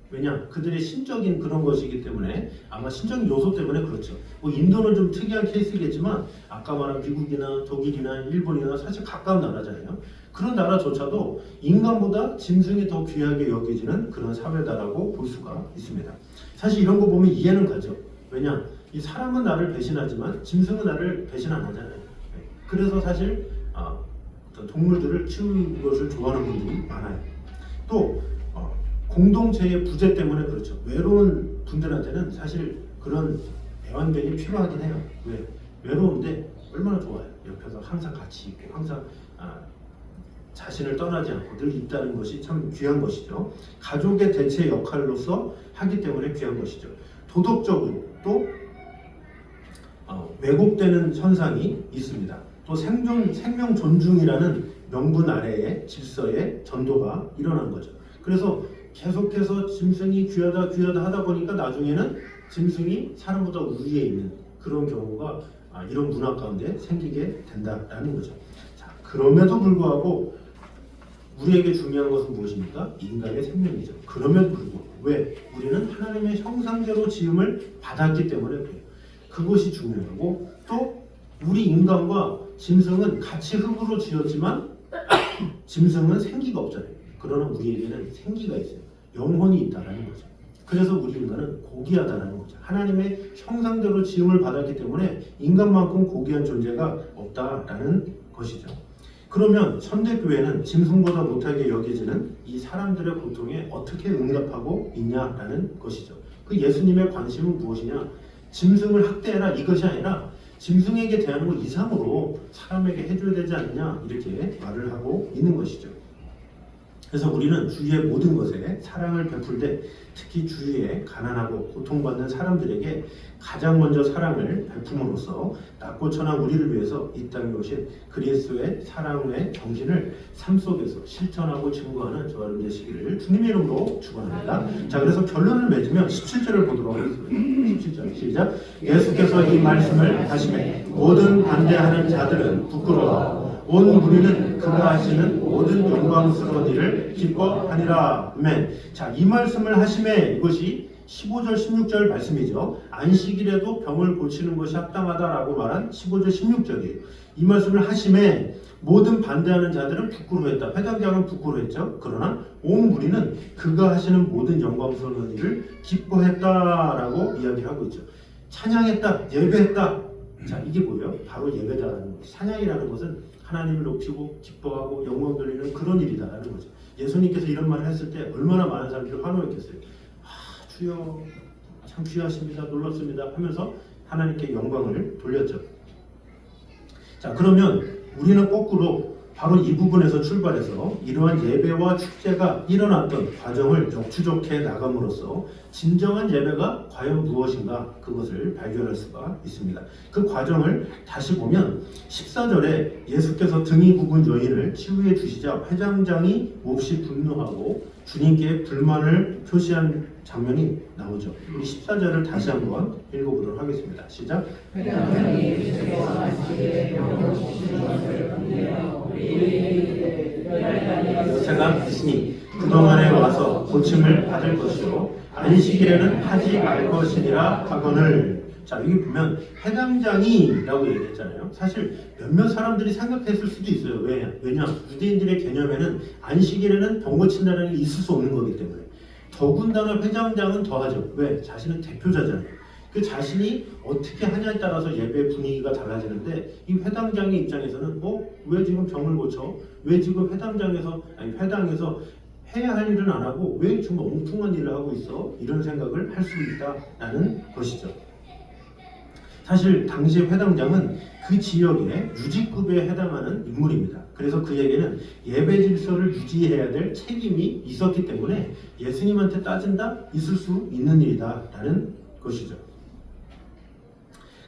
왜냐? 그들의 신적인 그런 것이기 때문에 아마 신적인 요소 때문에 그렇죠. 뭐 인도는 좀 특이한 케이스겠지만 아까 말한 미국이나 독일이나 일본이나 사실 가까운 나라잖아요. 그런 나라조차도 인간보다 짐승이 더 귀하게 여겨지는 그런 사회다라고 볼 수가 있습니다. 사실 이런 거 보면 이해는 가죠. 왜냐? 이 사람은 나를 배신하지만 짐승은 나를 배신 안 하잖아요. 그래서 사실 어떤 동물들을 키우는 것을 좋아하는 분들이 많아요. 또 공동체의 부재 때문에 그렇죠. 외로운 분들한테는 사실 그런 애완견이 필요하긴 해요. 왜? 외로운데 얼마나 좋아요. 옆에서 항상 같이 있고 항상 자신을 떠나지 않고 늘 있다는 것이 참 귀한 것이죠. 가족의 대체 역할로서 하기 때문에 귀한 것이죠. 도덕적으로 또 왜곡되는 현상이 있습니다. 또 생명 존중이라는 명분 아래에 질서의 전도가 일어난 거죠. 그래서 계속해서 짐승이 귀하다 하다 보니까 나중에는 짐승이 사람보다 우위에 있는 그런 경우가 이런 문화 가운데 생기게 된다라는 거죠. 자, 그럼에도 불구하고 우리에게 중요한 것은 무엇입니까? 인간의 생명이죠. 그럼에도 불구하고 왜? 우리는 하나님의 형상대로 지음을 받았기 때문에 그래요. 그것이 중요하고 또 우리 인간과 짐승은 같이 흙으로 지었지만 짐승은 생기가 없잖아요. 그러나 우리에게는 생기가 있어요. 영혼이 있다라는 거죠. 그래서 우리 인간은 고귀하다라는 거죠. 하나님의 형상대로 지음을 받았기 때문에 인간만큼 고귀한 존재가 없다라는 것이죠. 그러면 현대교회는 짐승보다 못하게 여겨지는 이 사람들의 고통에 어떻게 응답하고 있냐라는 것이죠. 그 예수님의 관심은 무엇이냐? 짐승을 학대해라 이것이 아니라 짐승에게 대하는 것 이상으로 사람에게 해줘야 되지 않느냐 이렇게 말을 하고 있는 것이죠. 그래서 우리는 주위의 모든 것에 사랑을 베풀 때 특히 주위에 가난하고 고통받는 사람들에게 가장 먼저 사랑을 베품으로써 낮고 천한 우리를 위해서 이 땅에 오신 그리스도의 사랑의 정신을 삶 속에서 실천하고 증거하는 저와 여러분 되시기를 주님의 이름으로 축원합니다. 자, 그래서 결론을 맺으면 17절을 보도록 하겠습니다. 17절 시작. 예수께서 이 말씀을 하시매 모든 반대하는 자들은 부끄러워 온 무리는 그가 하시는 모든 영광스러운 일을 기뻐하니라. 아멘. 자, 이 말씀을 하심에 이것이 15절 16절 말씀이죠. 안식일에도 병을 고치는 것이 합당하다라고 말한 15절 16절이에요. 이 말씀을 하심에 모든 반대하는 자들은 부끄러워했다. 회당장은 부끄러워했죠. 그러나 온 무리는 그가 하시는 모든 영광스러운 일을 기뻐했다라고 이야기하고 있죠. 찬양했다, 예배했다. 자, 이게 뭐예요? 바로 예배다라는 거죠. 찬양이라는 것은 하나님을 높이고 기뻐하고 영광 돌리는 그런 일이다라는 거죠. 예수님께서 이런 말을 했을 때 얼마나 많은 사람들이 환호했겠어요. 주여 참 귀하십니다, 놀랍습니다 하면서 하나님께 영광을 돌렸죠. 자, 그러면 우리는 거꾸로 바로 이 부분에서 출발해서 이러한 예배와 축제가 일어났던 과정을 역추적해 나감으로써 진정한 예배가 과연 무엇인가 그것을 발견할 수가 있습니다. 그 과정을 다시 보면 14절에 예수께서 등이 굽은 여인을 치유해 주시자 회당장이 몹시 분노하고 주님께 불만을 표시한 장면이 나오죠. 우리 14절을 다시 한번 읽어보도록 하겠습니다. 시작. 회당장이 예수께서 안식일에 병을 고치는 것을 본내어 우리에게 여태가 있으니 그동안에 와서 고침을 받을 것이요 안식일에는 하지 말 것이니라 하거늘. 자, 여기 보면 회당장이라고 얘기했잖아요. 사실 몇몇 사람들이 생각했을 수도 있어요. 왜냐? 유대인들의 개념에는 안식일에는 병 고친다는 게 있을 수 없는 거기 때문에. 더군다나 회당장은 더하죠. 왜? 자신은 대표자잖아요. 그 자신이 어떻게 하냐에 따라서 예배 분위기가 달라지는데 이 회당장의 입장에서는 왜 지금 병을 고쳐? 왜 지금 회당에서 해야 할 일은 안 하고 왜 정말 엉뚱한 일을 하고 있어? 이런 생각을 할 수 있다라는 것이죠. 사실 당시 회당장은 그 지역의 유지급에 해당하는 인물입니다. 그래서 그에게는 예배 질서를 유지해야 될 책임이 있었기 때문에 예수님한테 따진다? 있을 수 있는 일이다라는 것이죠.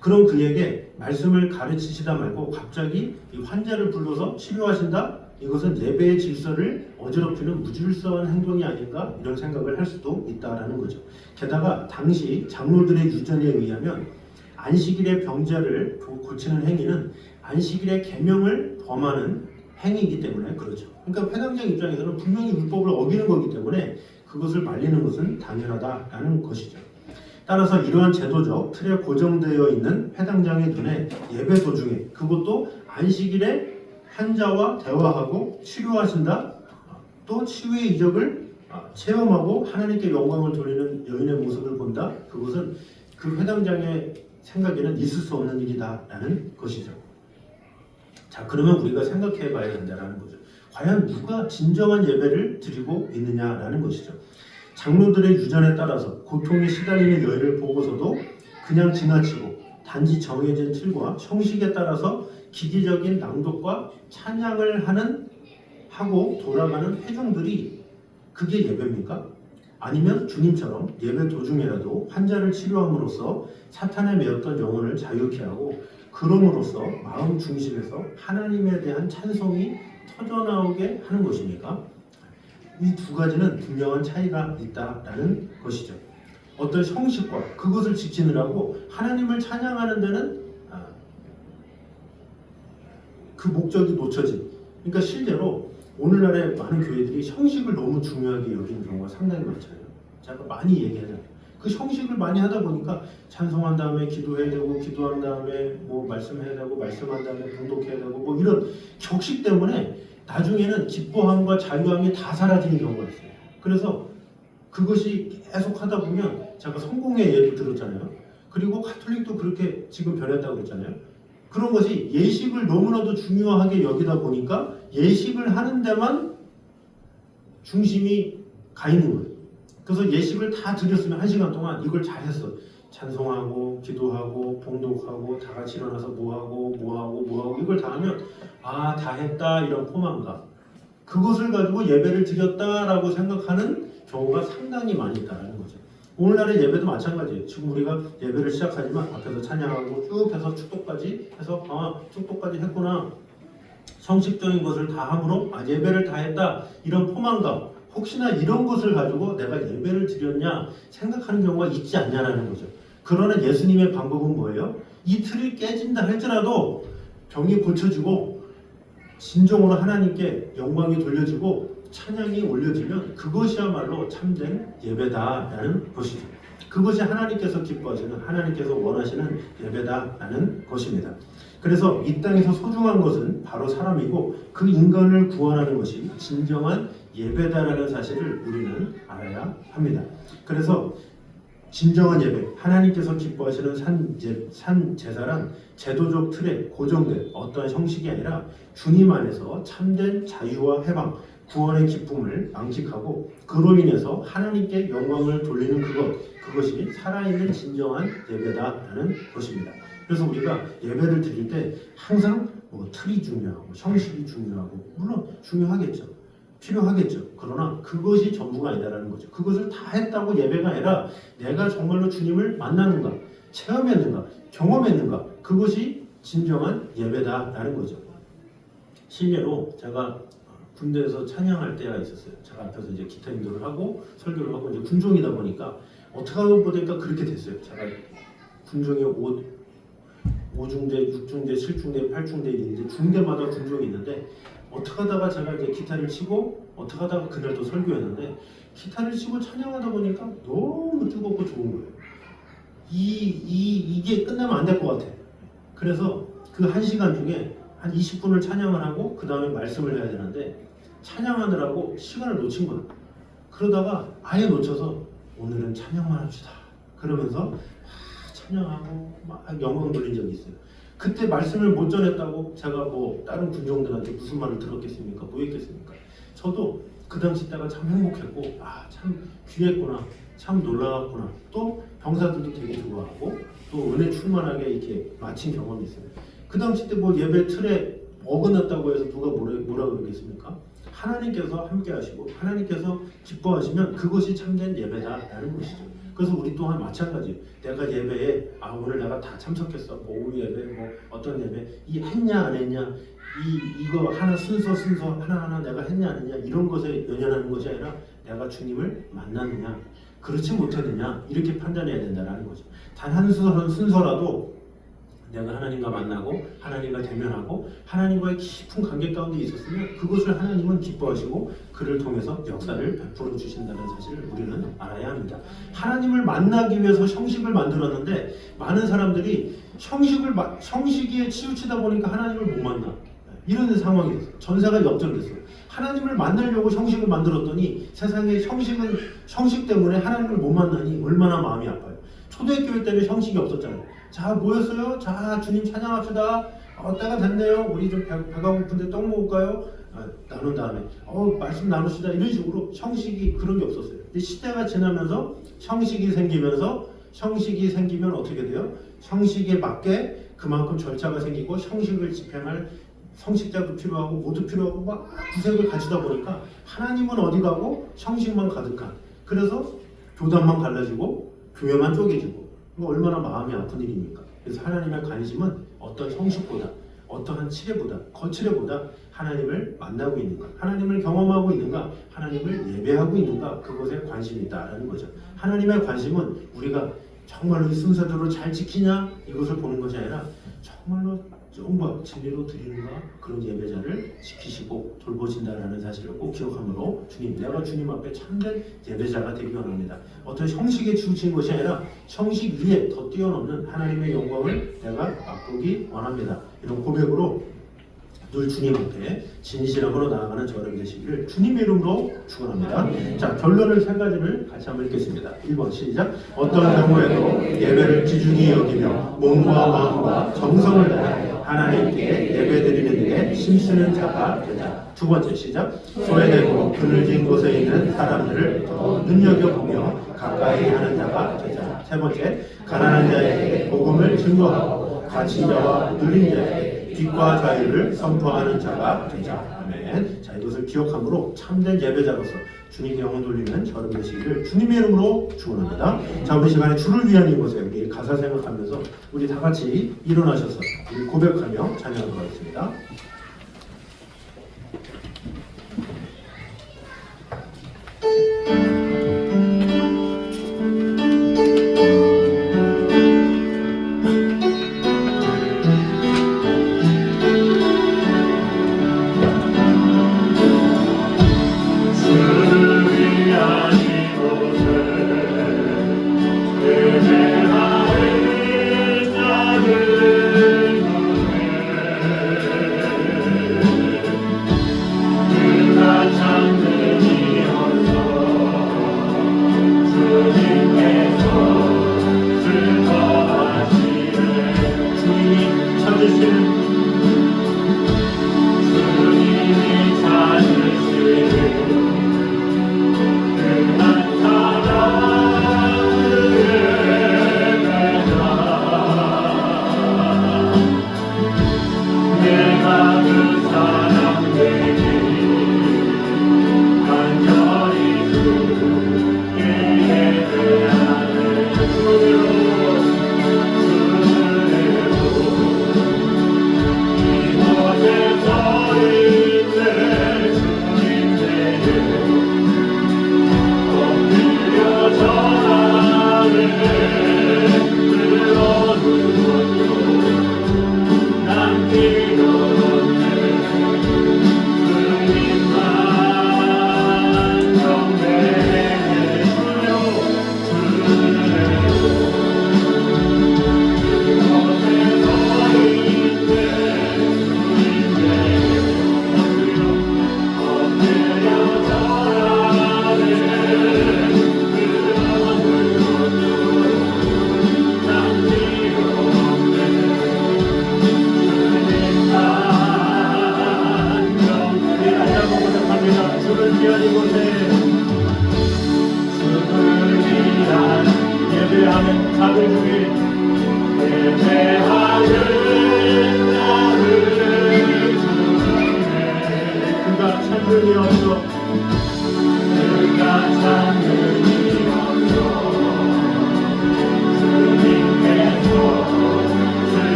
그럼 그에게 말씀을 가르치시다 말고 갑자기 이 환자를 불러서 치료하신다? 이것은 예배의 질서를 어지럽히는 무질서한 행동이 아닌가? 이런 생각을 할 수도 있다라는 거죠. 게다가 당시 장로들의 유전에 의하면 안식일의 병자를 고치는 행위는 안식일의 계명을 범하는 행위이기 때문에 그렇죠. 그러니까 회당장 입장에서는 분명히 율법을 어기는 거기 때문에 그것을 말리는 것은 당연하다라는 것이죠. 따라서 이러한 제도적 틀에 고정되어 있는 회당장의 눈에 예배 도중에 그것도 안식일에 환자와 대화하고 치료하신다. 또 치유의 이적을 체험하고 하나님께 영광을 돌리는 여인의 모습을 본다. 그것은 그 회당장의 생각에는 있을 수 없는 일이다라는 것이죠. 자, 그러면 우리가 생각해 봐야 된다라는 거죠. 과연 누가 진정한 예배를 드리고 있느냐라는 것이죠. 장로들의 유전에 따라서 고통에 시달리는 여인을 보고서도 그냥 지나치고 단지 정해진 틀과 형식에 따라서 기계적인 낭독과 찬양을 하고 돌아가는 회중들이 그게 예배입니까? 아니면 주님처럼 예배 도중에라도 환자를 치료함으로써 사탄에 매였던 영혼을 자유케 하고 그럼으로써 마음 중심에서 하나님에 대한 찬송이 터져나오게 하는 것입니까? 이 두 가지는 분명한 차이가 있다라는 것이죠. 어떤 형식과 그것을 지키느라고 하나님을 찬양하는 데는 그 목적이 놓쳐진. 그러니까 실제로 오늘날의 많은 교회들이 형식을 너무 중요하게 여기는 경우가 상당히 많잖아요. 제가 많이 얘기하잖아요. 그 형식을 많이 하다 보니까 찬송한 다음에 기도해야 되고 기도한 다음에 뭐 말씀해야 되고 말씀한 다음에 봉독해야 되고 뭐 이런 격식 때문에 나중에는 기뻐함과 자유함이 다 사라지는 경우가 있어요. 그래서 그것이 계속 하다 보면 제가 성공의 예를 들었잖아요. 그리고 가톨릭도 그렇게 지금 변했다고 그랬잖아요. 그런 것이 예식을 너무나도 중요하게 여기다 보니까 예식을 하는 데만 중심이 가 있는 거예요. 그래서 예식을 다 드렸으면 1시간 동안 이걸 잘했어. 찬송하고 기도하고 봉독하고 다 같이 일어나서 뭐하고 이걸 다 하면 다 했다 이런 포만감. 그것을 가지고 예배를 드렸다라고 생각하는 경우가 상당히 많이 있다는 거죠. 오늘날의 예배도 마찬가지예요. 지금 우리가 예배를 시작하지만 앞에서 찬양하고 쭉 해서 축도까지 해서 축도까지 했구나. 형식적인 것을 다 함으로 예배를 다 했다 이런 포만감. 혹시나 이런 것을 가지고 내가 예배를 드렸냐 생각하는 경우가 있지 않냐라는 거죠. 그러나 예수님의 방법은 뭐예요? 이 틀이 깨진다 할지라도 병이 고쳐지고 진정으로 하나님께 영광이 돌려지고 찬양이 올려지면 그것이야말로 참된 예배다라는 것이죠. 그것이 하나님께서 기뻐하시는, 하나님께서 원하시는 예배다라는 것입니다. 그래서 이 땅에서 소중한 것은 바로 사람이고 그 인간을 구원하는 것이 진정한 예배다라는 사실을 우리는 알아야 합니다. 그래서 진정한 예배, 하나님께서 기뻐하시는 산 제사란 제도적 틀에 고정된 어떠한 형식이 아니라 주님 안에서 참된 자유와 해방, 구원의 기쁨을 망식하고 그로 인해서 하나님께 영광을 돌리는 그것이 살아있는 진정한 예배다라는 것입니다. 그래서 우리가 예배를 드릴 때 항상 틀이 중요하고 형식이 중요하고 물론 중요하겠죠. 필요하겠죠. 그러나 그것이 전부가 아니다라는 거죠. 그것을 다 했다고 예배가 아니라 내가 정말로 주님을 만나는가, 체험했는가, 경험했는가, 그것이 진정한 예배다라는 거죠. 실례로 제가 군대에서 찬양할 때가 있었어요. 제가 앞에서 이제 기타 인도를 하고 설교를 하고 이제 군종이다 보니까 어떻게 하다 보니까 그렇게 됐어요. 제가 군종의 5중대, 6중대, 7중대, 8중대 있는데 중대마다 군종이 있는데 어떻게 하다가 제가 이제 기타를 치고 어떻게 하다가 그날도 설교했는데 기타를 치고 찬양하다 보니까 너무 뜨겁고 좋은 거예요. 이게 끝나면 안 될 것 같아. 그래서 그 1시간 중에 한 20분을 찬양을 하고 그 다음에 말씀을 해야 되는데 찬양하느라고 시간을 놓친 거야. 그러다가 아예 놓쳐서 오늘은 찬양만 합시다. 그러면서 찬양하고 막 영광 돌린 적이 있어요. 그때 말씀을 못 전했다고 제가 다른 군종들한테 무슨 말을 들었겠습니까? 뭐 했겠습니까? 저도 그 당시 때가 참 행복했고 참 귀했구나, 참 놀라웠구나. 또 병사들도 되게 좋아하고 또 은혜 충만하게 이렇게 마친 경험이 있어요. 그 당시 때 예배 틀에 어긋났다고 해서 누가 뭐라 그러겠습니까? 하나님께서 함께 하시고 하나님께서 기뻐하시면 그것이 참된 예배다라는 것이죠. 그래서 우리 또한 마찬가지. 내가 예배에 오늘 내가 다 참석했어. 오후 예배, 어떤 예배, 했냐 안 했냐, 이거 하나 순서 하나하나 내가 했냐 안 했냐 이런 것에 연연하는 것이 아니라 내가 주님을 만났느냐, 그렇지 못했느냐 이렇게 판단해야 된다는 거죠. 단 한 순서라도 내가 하나님과 만나고 하나님과 대면하고 하나님과의 깊은 관계 가운데 있었으면 그것을 하나님은 기뻐하시고 그를 통해서 역사를 베풀어 주신다는 사실을 우리는 알아야 합니다. 하나님을 만나기 위해서 형식을 만들었는데 많은 사람들이 형식에 치우치다 보니까 하나님을 못 만나. 이런 상황이 됐어요. 전세가 역전됐어요. 하나님을 만나려고 형식을 만들었더니 세상에 형식 때문에 하나님을 못 만나니 얼마나 마음이 아파요. 초대교회 때는 형식이 없었잖아요. 자, 모였어요? 자, 주님 찬양합시다. 때가 됐네요. 우리 좀 배가 고픈데 떡 먹을까요? 나눈 다음에 말씀 나누시다. 이런 식으로 형식이 그런 게 없었어요. 근데 시대가 지나면서 형식이 생기면 어떻게 돼요? 형식에 맞게 그만큼 절차가 생기고 형식을 집행할 성식자도 필요하고 모두 필요하고 막 구색을 갖추다 보니까 하나님은 어디 가고 형식만 가득한, 그래서 교단만 갈라지고 교회만 쪼개지고, 이거 얼마나 마음이 아픈 일입니까? 그래서 하나님의 관심은 어떤 형식보다 어떠한 칠회보다 거칠회보다 하나님을 만나고 있는가, 하나님을 경험하고 있는가, 하나님을 예배하고 있는가, 그것에 관심이 있다라는 거죠. 하나님의 관심은 우리가 정말로 이 순서대로 잘 지키냐 이것을 보는 것이 아니라 정말로 정과 진리로 드리는가, 그런 예배자를 지키시고 돌보신다라는 사실을 꼭 기억함으로 내가 주님 앞에 참된 예배자가 되기 원합니다. 어떤 형식에 치우친 것이 아니라 형식 위에 더 뛰어넘는 하나님의 영광을 내가 맛보기 원합니다. 이런 고백으로 늘 주님 앞에 진실함으로 나아가는 저를 되시기를 주님의 이름으로 축원합니다. 자, 결론을 세 가지를 같이 한번 읽겠습니다. 1번 시작. 어떤 경우에도 예배를 귀중히 여기며 몸과 마음과 정성을 다하여 하나님께 예배드리는 일에 힘쓰는 자가 되자. 두 번째 시작. 소외되고 그늘진 곳에 있는 사람들을 더 눈여겨보며 가까이 하는 자가 되자. 세 번째, 가난한 자에게 복음을 증거하고 갇힌 자와 눌린 자에게 빛과 자유를 선포하는 자가 되자. 아멘. 자, 이것을 기억함으로 참된 예배자로서 주님께 영혼 돌리는 저를 되시기를 주님의 이름으로 축원합니다. 자, 우리 시간에 주를 위한 이곳에 우리 가사 생각하면서 우리 다 같이 일어나셔서 우리 고백하며 찬양하도록 하겠습니다.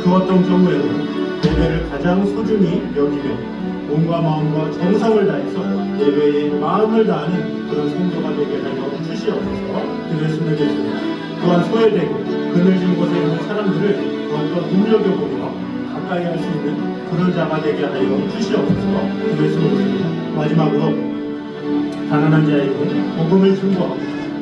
그 어떤 경우에도 예배를 가장 소중히 여기며 몸과 마음과 정성을 다해서 예배에 마음을 다하는 그런 성도가 되게 하여 주시옵소서. 기도했으면 좋겠습니다. 또한 소외되고 그늘진 곳에 있는 사람들을 더욱더 눈여겨보며 가까이 할 수 있는 그런 자가 되게 하여 주시옵소서. 기도했으면 좋겠습니다. 마지막으로 가난한 자에게 복음을 증거하고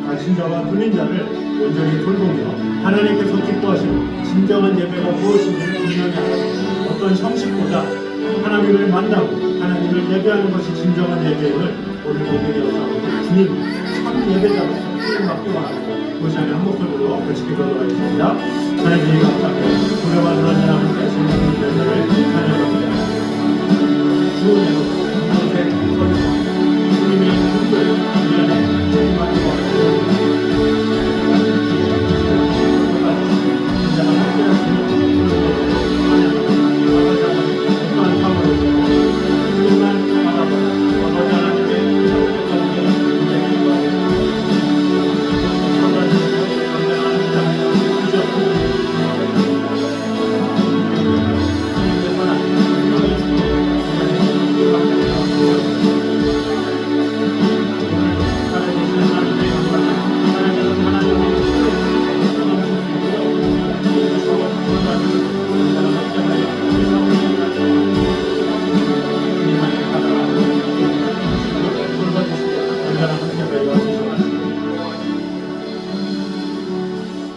갇힌 자와 눌린 자를 온전히 돌보며 하나님께서 기뻐하시는 진정한 예배가 무엇인지를 분명히 알고 어떤 형식보다 하나님을 만나고 하나님을 예배하는 것이 진정한 예배임을 오늘 보게 되어서 주님 참 예배자로서 주님 맡기고 합니다. 그것이 아닌 한 목소리로 같이 기도하도록 하겠습니다. 하나님 감사합니다. 불행한 하나님 하시는 은혜를 찬양합니다. 주의 이곳에 서서 주님의 눈을 미안해 주님 맡기고 합니다.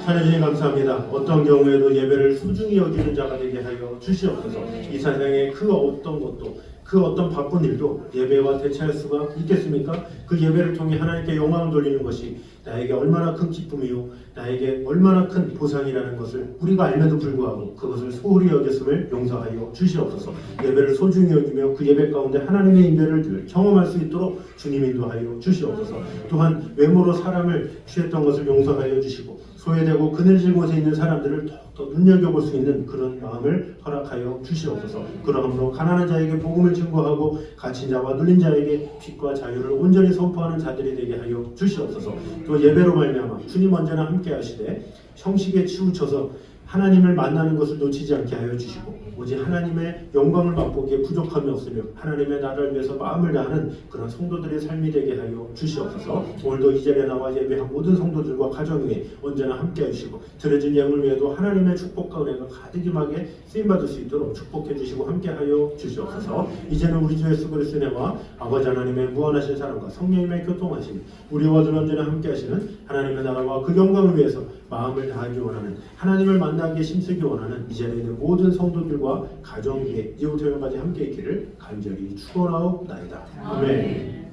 하나님 감사합니다. 어떤 경우에도 예배를 소중히 여기는 자가 되게 하여 주시옵소서. 이 세상에 그 어떤 것도 그 어떤 바쁜 일도 예배와 대체할 수가 있겠습니까? 그 예배를 통해 하나님께 영광을 돌리는 것이 나에게 얼마나 큰 기쁨이요 나에게 얼마나 큰 보상이라는 것을 우리가 알면도 불구하고 그것을 소홀히 여겼음을 용서하여 주시옵소서. 예배를 소중히 여기며 그 예배 가운데 하나님의 임재를 경험할 수 있도록 주님 인도하여 주시옵소서. 또한 외모로 사람을 취했던 것을 용서하여 주시고 소외되고 그늘진 곳에 있는 사람들을 더욱더 눈여겨볼 수 있는 그런 마음을 허락하여 주시옵소서. 그러므로 가난한 자에게 복음을 증거하고 갇힌 자와 눌린 자에게 빛과 자유를 온전히 선포하는 자들이 되게 하여 주시옵소서. 또 예배로 말미암아 주님 언제나 함께 하시되 형식에 치우쳐서 하나님을 만나는 것을 놓치지 않게 하여 주시고 오직 하나님의 영광을 맛보기에 부족함이 없으며 하나님의 나라를 위해서 마음을 다하는 그런 성도들의 삶이 되게 하여 주시옵소서. 오늘도 이 자리에 나와 예배한 모든 성도들과 가정 위에 언제나 함께 해주시고 드려진 예물 외에도 하나님의 축복과 은혜가 가득 임하게 쓰임받을 수 있도록 축복해 주시고 함께 하여 주시옵소서. 이제는 우리 주 예수 그리스도의 은혜와 아버지 하나님의 무한하신 사랑과 성령님의 교통하심 우리와 늘 언제나 함께 하시는 하나님의 나라와 그 영광을 위해서 마음을 다하기 원하는 하나님을 만나기에 힘쓰기 원하는 이 자리에 있는 모든 성도들과 가정 위에 이후부터 영까지 함께 있기를 간절히 축원하옵나이다. 아멘.